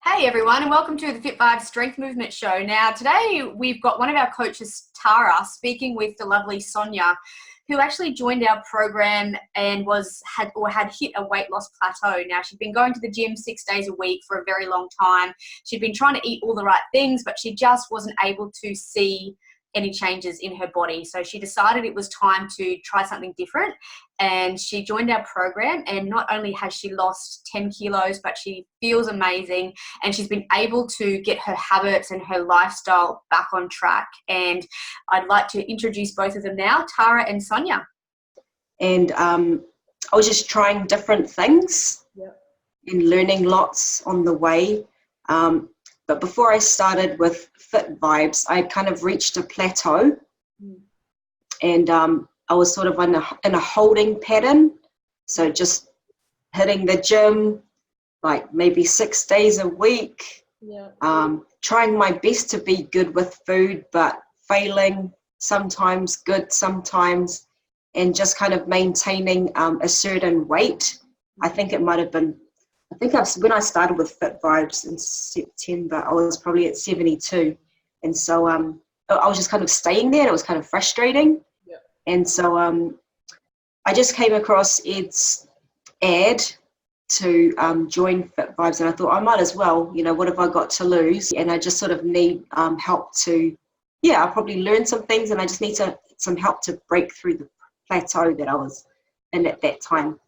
Hey everyone, and welcome to the Fit Vibes Strength Movement Show. Now, today we've got one of our coaches, Tara, speaking with the lovely Sonya, who actually joined our program and had hit a weight loss plateau. Now, she'd been going to the gym 6 days a week for a very long time. She'd been trying to eat all the right things, but she just wasn't able to see any changes in her body. So she decided it was time to try something different, and she joined our program. And not only has she lost 10 kilos, but she feels amazing, and she's been able to get her habits and her lifestyle back on track. And I'd like to introduce both of them now, Tara and Sonya. And I was just trying different things. Yep. And learning lots on the way. But before I started with Fit Vibes, I kind of reached a plateau. And I was sort of in a holding pattern. So just hitting the gym like maybe 6 days a week. Yeah. Trying my best to be good with food, but failing sometimes, good sometimes, and just kind of maintaining a certain weight. I think it might have been, when I started with Fit Vibes in September, I was probably at 72. And so I was just kind of staying there, and it was kind of frustrating. Yeah. And so I just came across Ed's ad to join Fit Vibes, and I thought I might as well, what have I got to lose? And I just sort of need help to, I'll probably learn some things, and I just need some help to break through the plateau that I was in at that time.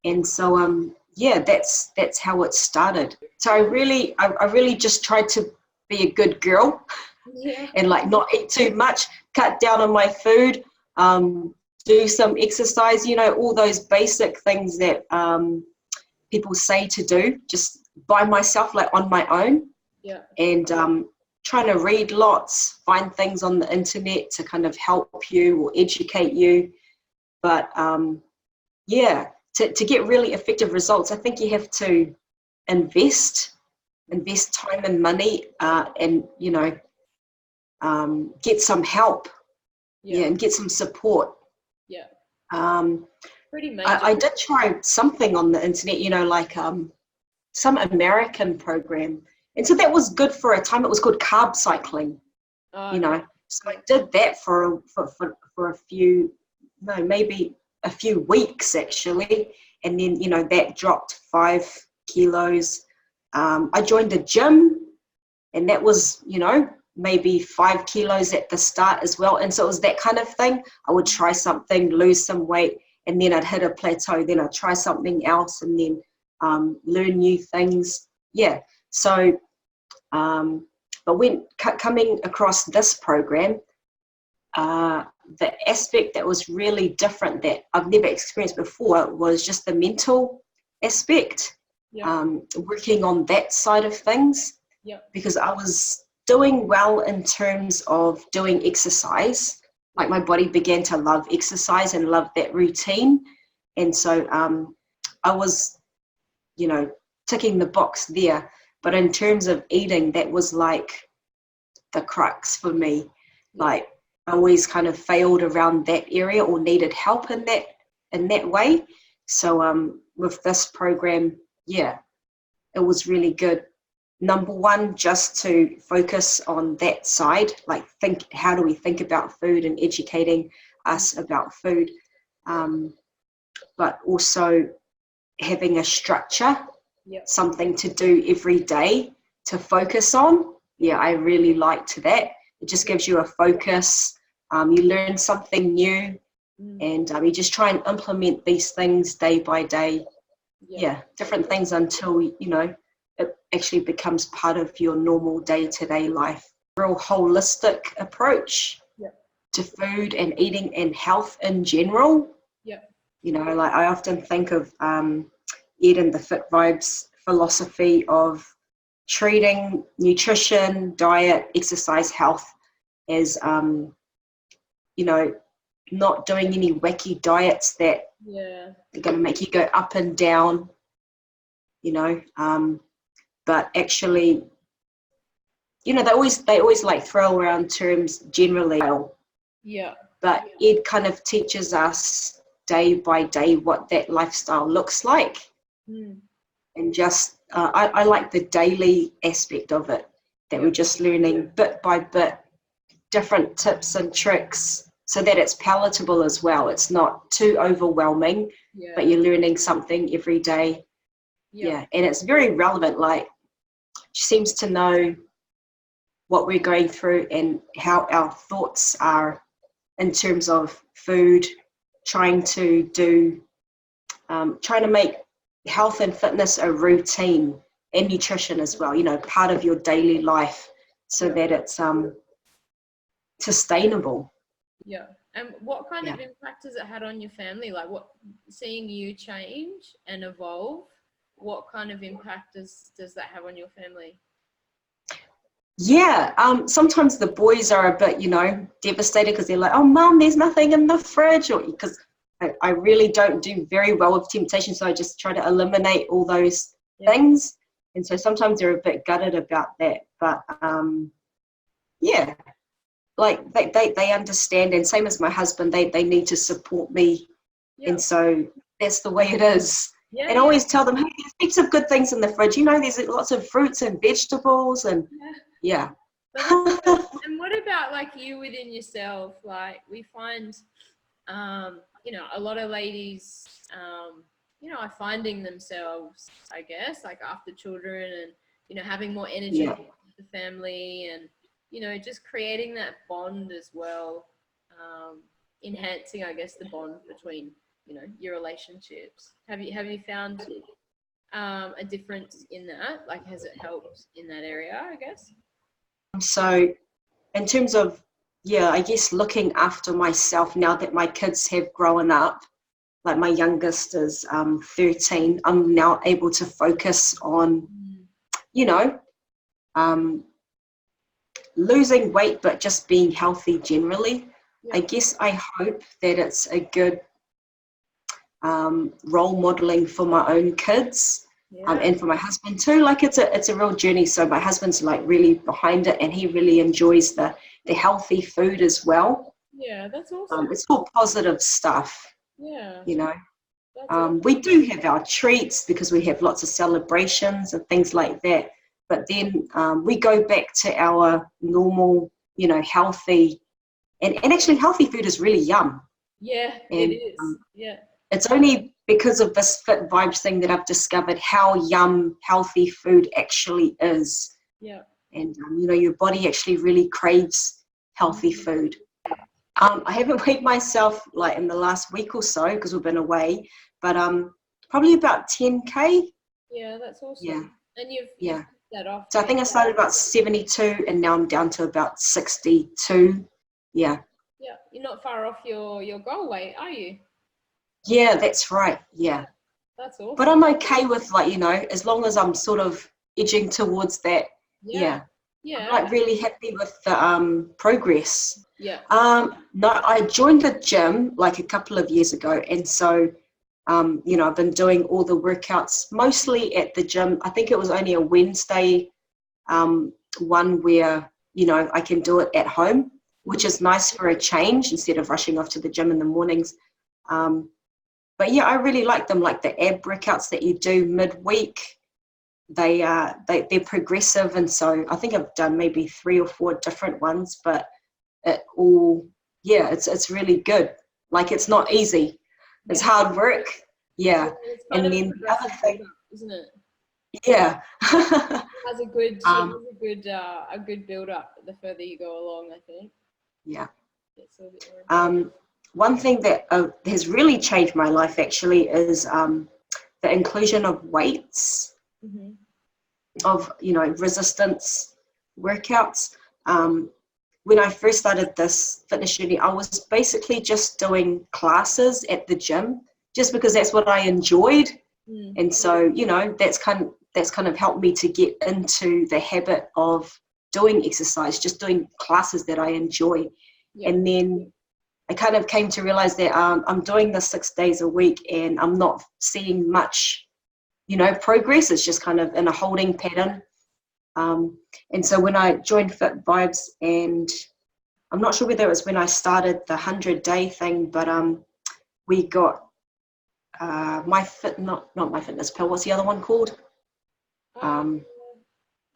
And so that's how it started. So I really just tried to be a good girl. Yeah. And like not eat too much, cut down on my food, do some exercise, all those basic things that people say to do just by myself, like on my own. Yeah. And trying to read lots, find things on the internet to kind of help you or educate you. But to get really effective results, I think you have to invest time and money, and get some help, and get some support. Yeah. Pretty major. I did try something on the internet, like some American program, and so that was good for a time. It was called carb cycling. So I did that for maybe a few weeks actually, and then that dropped 5 kilos. I joined a gym, and that was maybe 5 kilos at the start as well. And so it was that kind of thing. I would try something, lose some weight, and then I'd hit a plateau. Then I'd try something else, and then learn new things. So but when coming across this program, the aspect that was really different that I've never experienced before was just the mental aspect. Working on that side of things. Because I was doing well in terms of doing exercise. Like my body began to love exercise and love that routine. And so I was, ticking the box there. But in terms of eating, that was like the crux for me. Like I always kind of failed around that area or needed help in that way. So with this program, it was really good. Number one, just to focus on that side, like how do we think about food and educating us about food, but also having a structure, something to do every day to focus on. I really liked that. It just gives you a focus. You learn something new, and you just try and implement these things day by day. Different things until it actually becomes part of your normal day-to-day life. Real holistic approach to food and eating and health in general. Like I often think of Ed and the Fit Vibes philosophy of treating nutrition, diet, exercise, health as not doing any wacky diets that are going to make you go up and down, but actually, they always like throw around terms generally. But Ed kind of teaches us day by day what that lifestyle looks like. and just I like the daily aspect of it, that we're just learning bit by bit different tips and tricks so that it's palatable as well. It's not too overwhelming, but you're learning something every day. And it's very relevant. Like, she seems to know what we're going through and how our thoughts are in terms of food, trying to make health and fitness a routine, and nutrition as well, you know, part of your daily life, so that it's sustainable. And what kind of impact has it had on your family? Like, what, seeing you change and evolve, what kind of impact does that have on your family? Sometimes the boys are a bit, you know, devastated because they're like, oh mum, there's nothing in the fridge, or because I really don't do very well with temptation, so I just try to eliminate all those things. And so sometimes they're a bit gutted about that, but like they understand, and same as my husband, they need to support me, and so that's the way it is. And I always tell them, hey, there's heaps of good things in the fridge, you know, there's lots of fruits and vegetables, and And what about, like, you within yourself? Like, we find you know, a lot of ladies you know, are finding themselves, I guess, like, after children, and, you know, having more energy for the family, and, you know, just creating that bond as well, enhancing, I guess, the bond between, you know, your relationships. Have you found a difference in that? Like, has it helped in that area, I guess? So in terms of, I guess, looking after myself now that my kids have grown up, like my youngest is 13, I'm now able to focus on, you know, losing weight, but just being healthy generally. I guess I hope that it's a good role modeling for my own kids, and for my husband too. Like, it's a real journey. So my husband's like really behind it, and he really enjoys the healthy food as well. That's awesome. It's all positive stuff. You know, Awesome. we do have our treats because we have lots of celebrations and things like that. But then we go back to our normal, you know, healthy, and actually healthy food is really yum. And, it is. It's only because of this Fit Vibes thing that I've discovered how yum healthy food actually is. And, you know, your body actually really craves healthy food. I haven't weighed myself, like, in the last week or so because we've been away, but probably about 10K. That's awesome. And you've that off. So I think I started about 72, and now I'm down to about 62. You're not far off your goal weight, are you? That's right. That's awesome. But I'm okay with, like, you know, as long as I'm sort of edging towards that. I'm like really happy with the progress. No, I joined the gym like a couple of years ago, and so you know, I've been doing all the workouts mostly at the gym. I think it was only a Wednesday one where, you know, I can do it at home, which is nice for a change instead of rushing off to the gym in the mornings. But I really like them, like the ab workouts that you do midweek. They're progressive, and so I think I've done maybe 3 or 4 different ones, but it all it's really good. Like, it's not easy, it's hard work. And then the other thing, isn't it? It has a good build up the further you go along, I think. One thing that has really changed my life actually is the inclusion of weights, of, you know, resistance workouts. When I first started this fitness journey, I was basically just doing classes at the gym just because that's what I enjoyed. And so, you know, that's kind of helped me to get into the habit of doing exercise, just doing classes that I enjoy. And then I kind of came to realize that I'm doing this 6 days a week, and I'm not seeing much, you know, progress. It's just kind of in a holding pattern. And so when I joined Fit Vibes, and I'm not sure whether it was when I started the 100-day thing, but we got not My Fitness Pal. What's the other one called?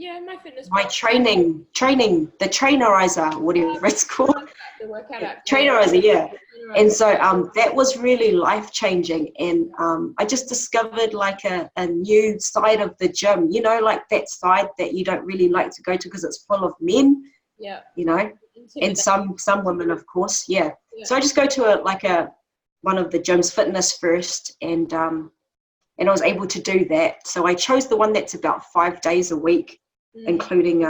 Yeah, my fitness. My training, the trainerizer, whatever it's called. The workout app. Trainerizer, yeah. And so that was really life-changing. And I just discovered like a new side of the gym, you know, like that side that you don't really like to go to because it's full of men, Yeah. you know, and some women, of course, yeah. So I just go to one of the gyms, fitness first, and I was able to do that. So I chose the one that's about 5 days a week, including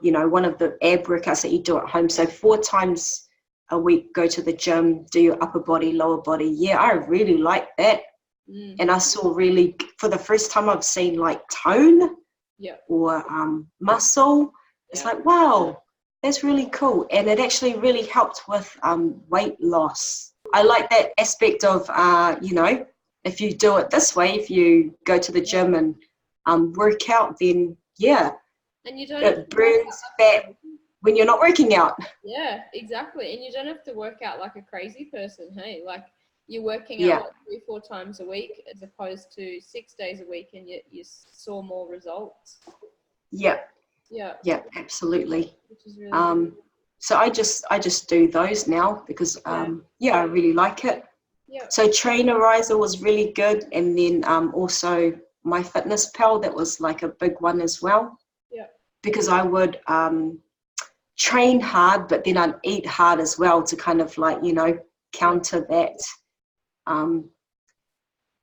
you know, one of the ab workouts that you do at home. So 4 times a week, go to the gym, do your upper body, lower body. Yeah, I really like that. And I saw really, for the first time, I've seen like tone or muscle. It's like, wow, that's really cool. And it actually really helped with weight loss. I like that aspect of, you know, if you do it this way, if you go to the gym and work out, then yeah, and you don't it burns fat when you're not working out. Yeah, exactly. And you don't have to work out like a crazy person, hey? Like you're working out like 3-4 times a week as opposed to 6 days a week, and you saw more results. Yeah, absolutely. Which is really good. So I just do those now because I really like it. So Trainerizer was really good, and then also my Fitness Pal, that was like a big one as well. Because I would train hard, but then I'd eat hard as well to kind of like, you know, counter that.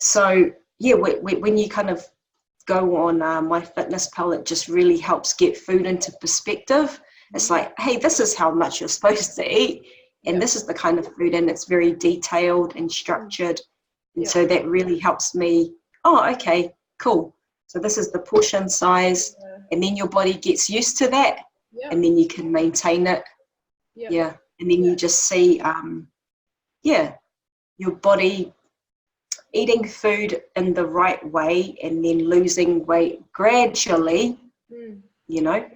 So yeah, when you kind of go on my Fitness Pal, it just really helps get food into perspective. It's like, hey, this is how much you're supposed to eat, and this is the kind of food, and it's very detailed and structured. And so that really helps me. Oh, okay, cool. So this is the portion size, and then your body gets used to that, and then you can maintain it. And then you just see, your body eating food in the right way, and then losing weight gradually, you know,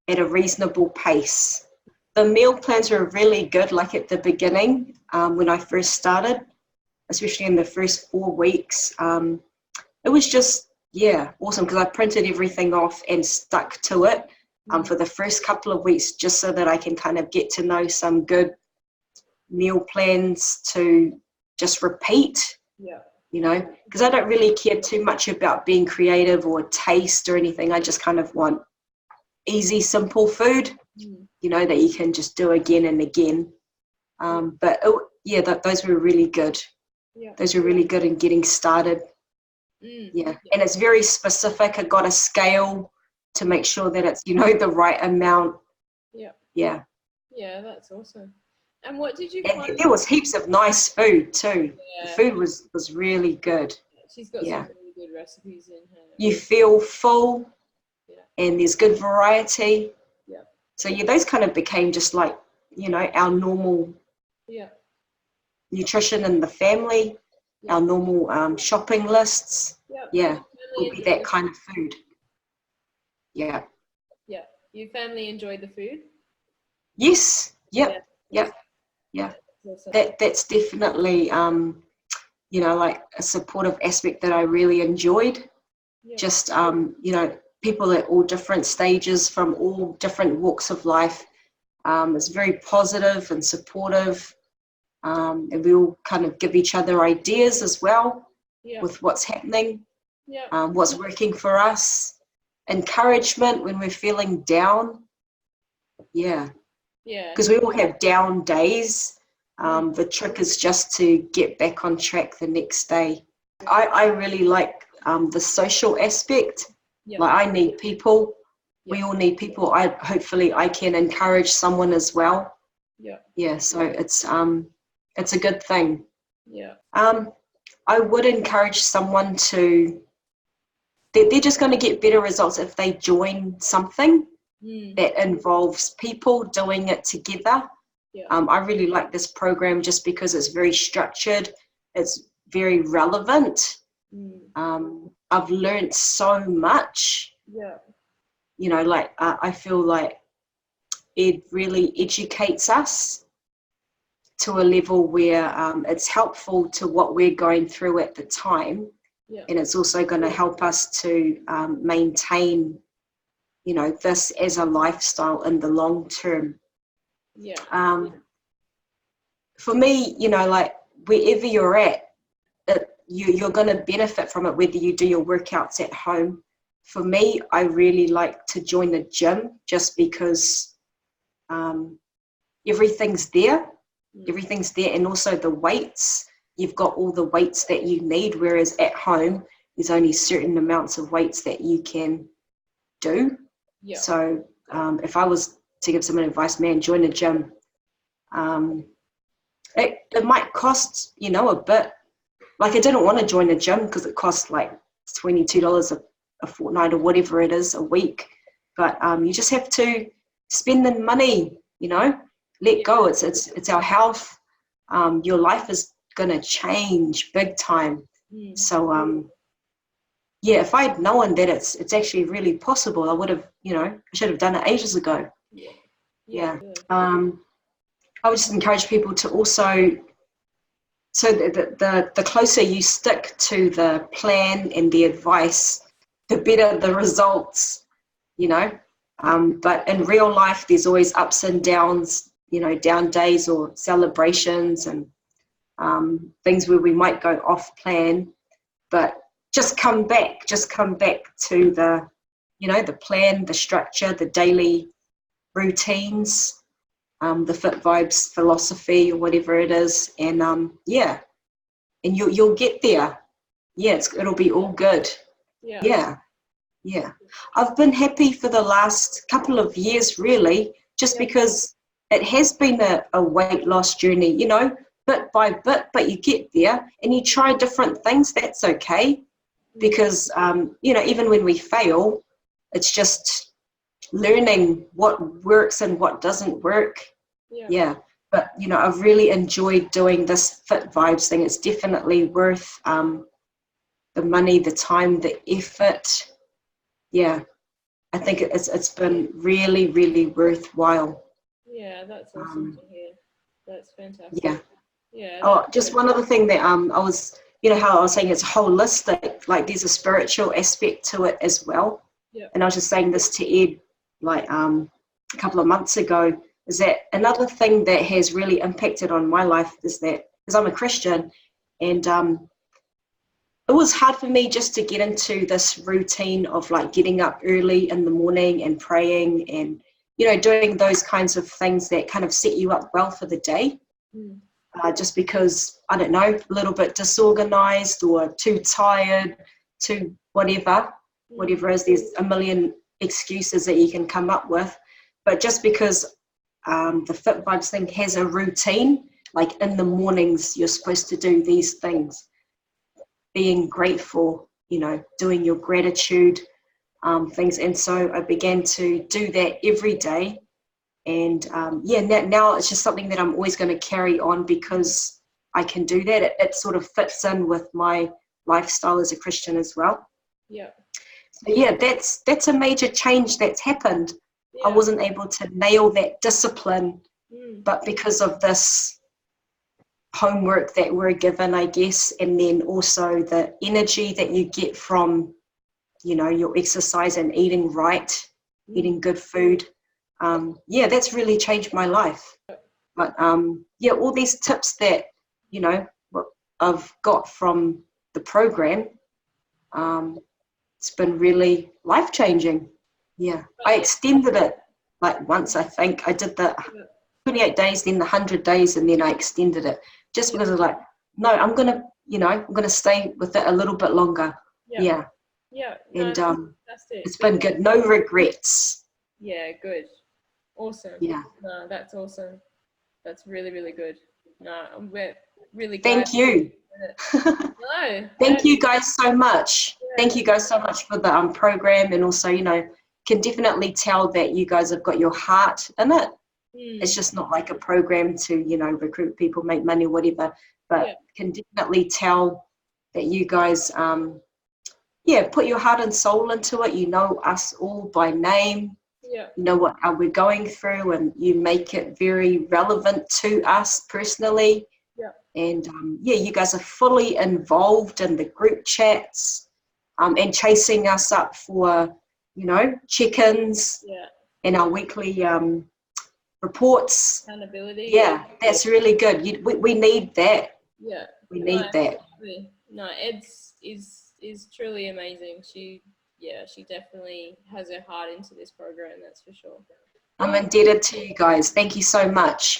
at a reasonable pace. The meal plans were really good, like at the beginning, when I first started, especially in the first 4 weeks. It was just, awesome, because I printed everything off and stuck to it for the first couple of weeks, just so that I can kind of get to know some good meal plans to just repeat, you know, because I don't really care too much about being creative or taste or anything. I just kind of want easy, simple food, you know, that you can just do again and again. Those were really good. Those were really good in getting started. And it's very specific. I got a scale to make sure that it's, you know, the right amount. Yeah, that's awesome. And what did you find? And there was heaps of nice food too. The food was really good. She's got some really good recipes in her. You feel full, and there's good variety. So those kind of became just like, you know, our normal nutrition in the family. Our normal shopping lists, will be that kind of food. Yeah. Your family enjoyed the food? Yes. Yep. Awesome. That's definitely, you know, like a supportive aspect that I really enjoyed. Just, you know, people at all different stages from all different walks of life. It's very positive and supportive. And we all kind of give each other ideas as well with what's happening, what's working for us, encouragement when we're feeling down. Because we all have down days. The trick is just to get back on track the next day. I really like the social aspect. Like I need people. We all need people. Hopefully I can encourage someone as well. So it's a good thing. I would encourage someone they're just going to get better results if they join something that involves people doing it together. I really like this program just because it's very structured. It's very relevant. I've learned so much. You know, like I feel like it really educates us to a level where it's helpful to what we're going through at the time, And it's also going to help us to maintain, you know, this as a lifestyle in the long term. For me, you know, like wherever you're at, you're going to benefit from it, whether you do your workouts at home. For me, I really like to join the gym just because everything's there. Everything's there. And also the weights, you've got all the weights that you need, whereas at home, there's only certain amounts of weights that you can do. So if I was to give someone advice, man, join the gym. It might cost, you know, a bit. Like I didn't want to join the gym because it costs like $22 a fortnight or whatever it is a week. But you just have to spend the money, you know, let go. It's our health. Your life is going to change big time. So, yeah, if I'd known that it's actually really possible, I would have, you know, I should have done it ages ago. I would just encourage people to also, so the closer you stick to the plan and the advice, the better the results, you know. But in real life, there's always ups and downs, you know, down days or celebrations and things where we might go off plan. But just come back to the, you know, the plan, the structure, the daily routines, the Fit Vibes philosophy or whatever it is, and and you'll get there. It'll be all good. I've been happy for the last couple of years, really, just because it has been a weight loss journey, you know, bit by bit, but you get there and you try different things. That's okay, because you know, even when we fail, it's just learning what works and what doesn't work. But you know, I've really enjoyed doing this Fit Vibes thing. It's definitely worth the money, the time, the effort. I think it's been really, really worthwhile. That's awesome to hear. That's fantastic. Just one other thing that I was, you know, how I was saying it's holistic, like there's a spiritual aspect to it as well. And I was just saying this to Ed like a couple of months ago, is that another thing that has really impacted on my life is that, because I'm a Christian, and it was hard for me just to get into this routine of like getting up early in the morning and praying and, you know, doing those kinds of things that kind of set you up well for the day. Just because, I don't know, a little bit disorganized or too tired, too whatever it is, there's a million excuses that you can come up with. But just because the Fit Vibes thing has a routine, like in the mornings you're supposed to do these things, being grateful, you know, doing your gratitude things. And so I began to do that every day. And now it's just something that I'm always going to carry on because I can do that. It sort of fits in with my lifestyle as a Christian as well. So that's a major change that's happened. I wasn't able to nail that discipline, but because of this homework that we're given, I guess, and then also the energy that you get from, you know, your exercise and eating right, eating good food. That's really changed my life. But all these tips that, you know, I've got from the program, it's been really life-changing. I extended it like once. I think I did the 28 days, then the 100 days, and then I extended it just because I was like, no, I'm gonna stay with it a little bit longer. And it's been good. No regrets. Good. Awesome. No, that's awesome. That's really, really good. No, we're really glad. Thank you. Thank you guys so much. Thank you guys so much for the program, and also, you know, can definitely tell that you guys have got your heart in it. It's just not like a program to, you know, recruit people, make money, whatever, but can definitely tell that you guys put your heart and soul into it. You know us all by name. You know what we're going through, and you make it very relevant to us personally. And yeah, you guys are fully involved in the group chats, and chasing us up for, you know, check-ins Yeah. and our weekly reports. Accountability. Yeah, that's really good. We need that. Yeah. We need that. Absolutely. No, Ed's is truly amazing. She definitely has her heart into this program, that's for sure. I'm indebted to you guys. Thank you so much.